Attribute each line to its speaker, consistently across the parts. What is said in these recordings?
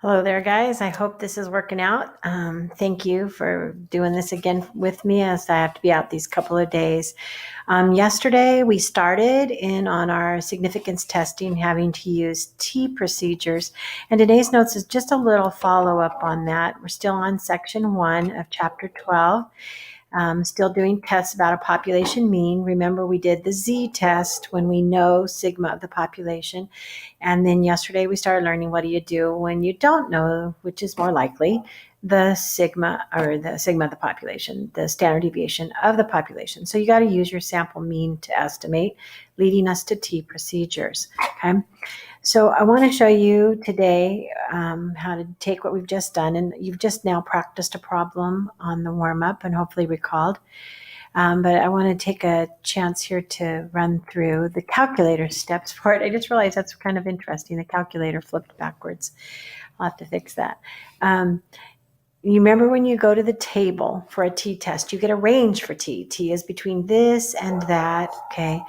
Speaker 1: Hello there, guys. I hope this is working out. Thank you for doing this again with me as I have to be out these couple of days. Yesterday, we started in on our significance testing, having to use T procedures. And today's notes is just a little follow up on that. We're still on section 1 of chapter 12. Still doing tests about a population mean. Remember, we did the Z-test when we know sigma of the population. And then yesterday we started learning what do you do when you don't know, which is more likely, the sigma of the population, the standard deviation of the population. So you got to use your sample mean to estimate, leading us to T procedures. Okay. So I want to show you today how to take what we've just done, and you've just now practiced a problem on the warm-up and hopefully recalled. But I want to take a chance here to run through the calculator steps for it. I just realized that's kind of interesting. The calculator flipped backwards. I'll have to fix that. You remember when you go to the table for a t-test, you get a range for t. T is between this and that, okay?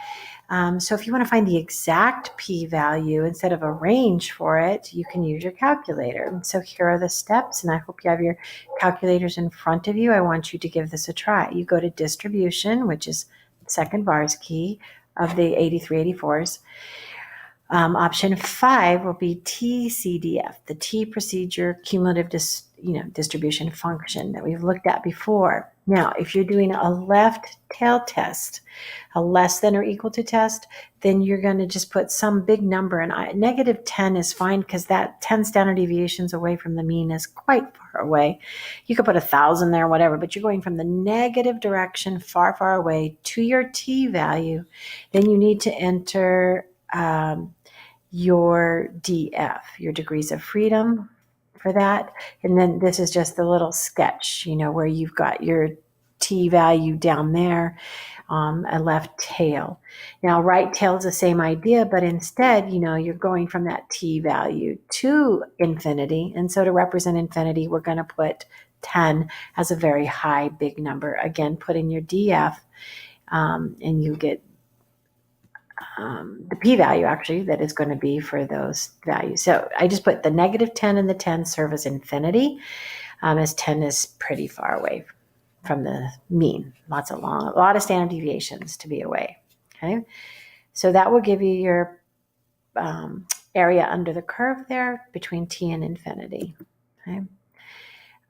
Speaker 1: So if you want to find the exact p-value instead of a range for it, you can use your calculator. And so here are the steps, and I hope you have your calculators in front of you. I want you to give this a try. You go to distribution, which is second VARS key of the 8384s. Option 5 will be TCDF, the T procedure cumulative distribution function that we've looked at before. Now, if you're doing a left tail test, a less than or equal to test, then you're going to just put some big number, and negative 10 is fine because that 10 standard deviations away from the mean is quite far away. You could put 1,000 there, whatever, but you're going from the negative direction far, far away to your T value. Then you need to enter your DF, your degrees of freedom for that. And then this is just the little sketch, where you've got your T value down there, a left tail. Now, right tail is the same idea, but instead, you're going from that T value to infinity. And so to represent infinity, we're going to put 10 as a very high, big number. Again, put in your DF, and you get the p-value actually that is going to be for those values. So I just put the negative 10 and the 10 serve as infinity, as 10 is pretty far away from the mean. A lot of standard deviations to be away. Okay, so that will give you your area under the curve there between t and infinity. Okay,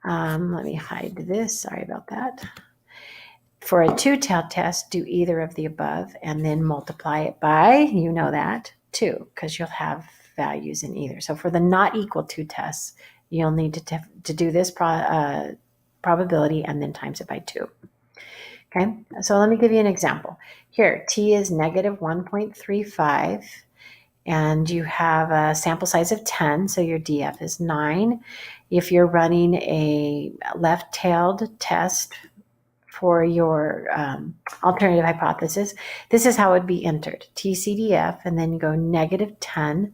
Speaker 1: let me hide this. Sorry about that. For a two-tailed test, do either of the above and then multiply it by, 2, because you'll have values in either. So for the not equal to tests, you'll need to do this probability and then times it by 2. Okay, so let me give you an example. Here, t is negative 1.35, and you have a sample size of 10, so your DF is 9. If you're running a left-tailed test for your alternative hypothesis, this is how it would be entered. TCDF, and then you go negative 10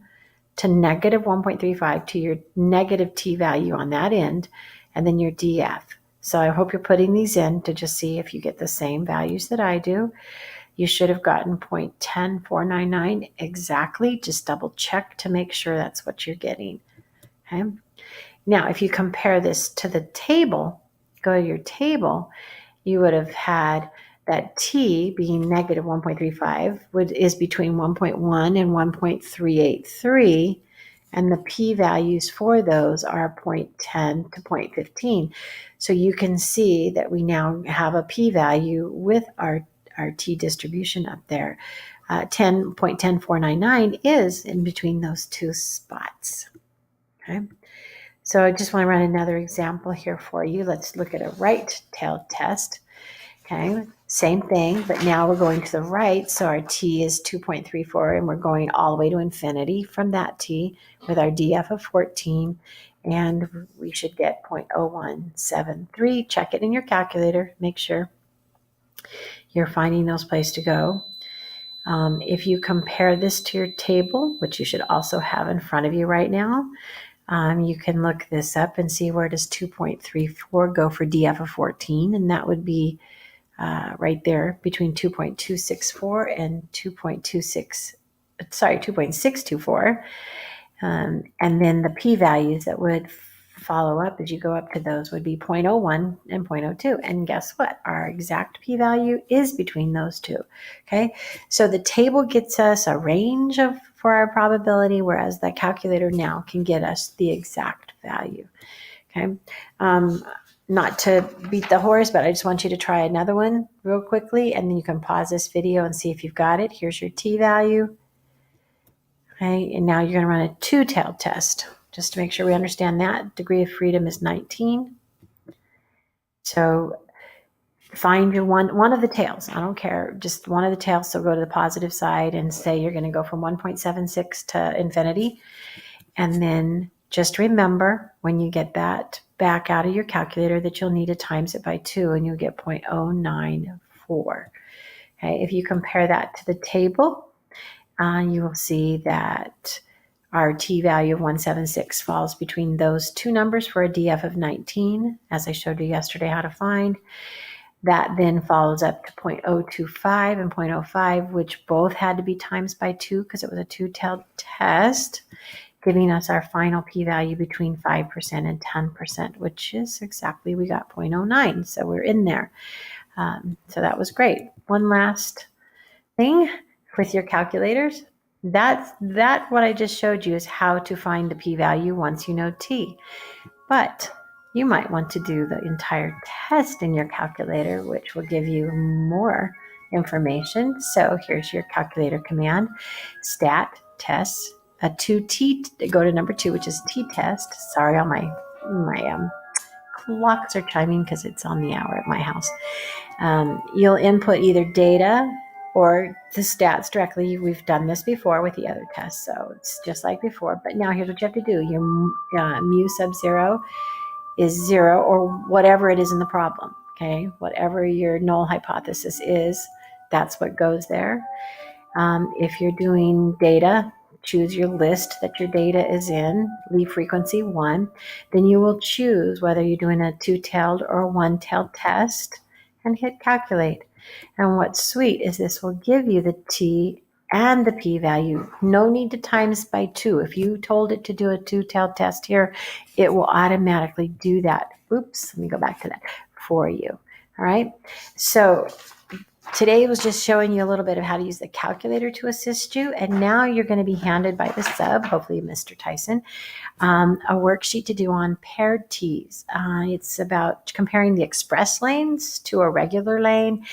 Speaker 1: to negative 1.35 to your negative T value on that end, and then your DF. So I hope you're putting these in to just see if you get the same values that I do. You should have gotten 0.10499 exactly. Just double check to make sure that's what you're getting. Okay. Now, if you compare this to the table, go to your table, you would have had that t being negative 1.35 is between 1.1 and 1.383, and the p-values for those are 0.10 to 0.15. So you can see that we now have a p-value with our t distribution up there. 10.10499 is in between those two spots. Okay. So I just want to run another example here for you. Let's look at a right-tailed test. Okay, same thing, but now we're going to the right. So our t is 2.34, and we're going all the way to infinity from that t with our DF of 14, and we should get 0.0173. Check it in your calculator. Make sure you're finding those places to go. If you compare this to your table, which you should also have in front of you right now, you can look this up and see where does 2.34 go for DF of 14, and that would be right there between 2.264 and 2.624. And then the p-values that would follow up as you go up to those would be 0.01 and 0.02. And guess what? Our exact p-value is between those two. Okay, so the table gets us a range for our probability, whereas the calculator now can get us the exact value. Okay, not to beat the horse, but I just want you to try another one real quickly, and then you can pause this video and see if you've got it. Here's your t-value. Okay, and now you're going to run a two-tailed test just to make sure we understand that. Degree of freedom is 19. So find your one of the tails. I don't care, just one of the tails. So go to the positive side and say you're going to go from 1.76 to infinity. And then just remember when you get that back out of your calculator that you'll need to times it by 2 and you'll get 0.094. Okay, if you compare that to the table, you will see that our t-value of 176 falls between those two numbers for a DF of 19, as I showed you yesterday how to find. That then follows up to 0.025 and 0.05, which both had to be times by 2 because it was a two-tailed test, giving us our final p-value between 5% and 10%, which is exactly, we got 0.09. So we're in there. So that was great. One last thing with your calculators. That what I just showed you is how to find the p-value once you know t. But you might want to do the entire test in your calculator, which will give you more information. So here's your calculator command, stat test, a 2t, go to number 2, which is t-test. Sorry, all my clocks are chiming because it's on the hour at my house. You'll input either data or the stats directly. We've done this before with the other tests, so it's just like before. But now here's what you have to do. Your mu sub 0 is 0, or whatever it is in the problem, okay? Whatever your null hypothesis is, that's what goes there. If you're doing data, choose your list that your data is in, leave frequency 1. Then you will choose whether you're doing a two-tailed or a one-tailed test and hit calculate. And what's sweet is this will give you the t and the p-value. No need to times by 2. If you told it to do a two-tailed test here, it will automatically do that. Oops, let me go back to that for you. All right, so today was just showing you a little bit of how to use the calculator to assist you. And now you're going to be handed by the sub, hopefully Mr. Tyson, a worksheet to do on paired t's. It's about comparing the express lanes to a regular lane.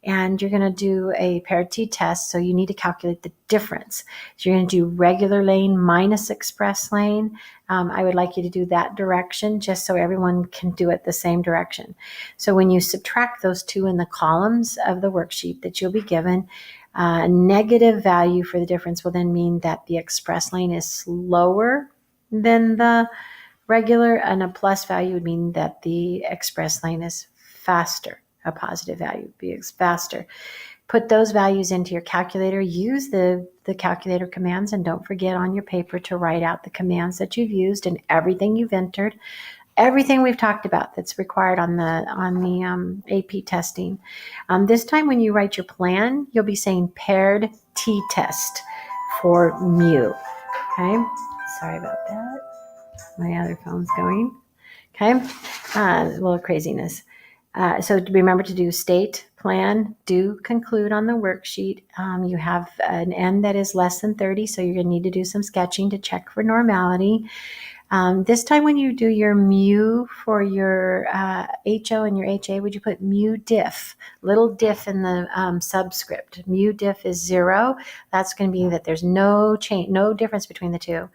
Speaker 1: And you're going to do a paired t test, so you need to calculate the difference. So you're going to do regular lane minus express lane. I would like you to do that direction just so everyone can do it the same direction. So when you subtract those two in the columns of the worksheet that you'll be given, a negative value for the difference will then mean that the express lane is slower than the regular, and a plus value would mean that the express lane is faster. A positive value would be faster. Put those values into your calculator. Use the calculator commands, and don't forget on your paper to write out the commands that you've used and everything you've entered, everything we've talked about that's required on the AP testing. This time when you write your plan, you'll be saying paired t-test for mu. Okay, sorry about that. My other phone's going. Okay, a little craziness. So remember to do state, plan, do, conclude on the worksheet. You have an n that is less than 30, so you're going to need to do some sketching to check for normality. This time when you do your mu for your HO and your HA, would you put mu diff, little diff in the subscript. Mu diff is 0. That's going to be that there's no change, no difference between the two.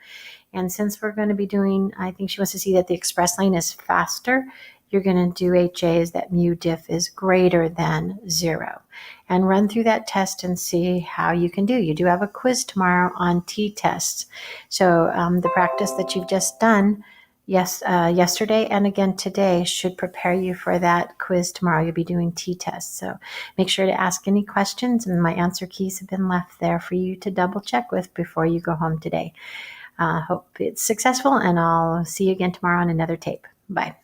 Speaker 1: And since we're going to be doing, I think she wants to see that the express lane is faster, you're going to do HAs that mu diff is greater than 0. And run through that test and see how you can do. You do have a quiz tomorrow on t-tests. So the practice that you've just done yesterday and again today should prepare you for that quiz tomorrow. You'll be doing t-tests. So make sure to ask any questions, and my answer keys have been left there for you to double check with before you go home today. Hope it's successful, and I'll see you again tomorrow on another tape. Bye.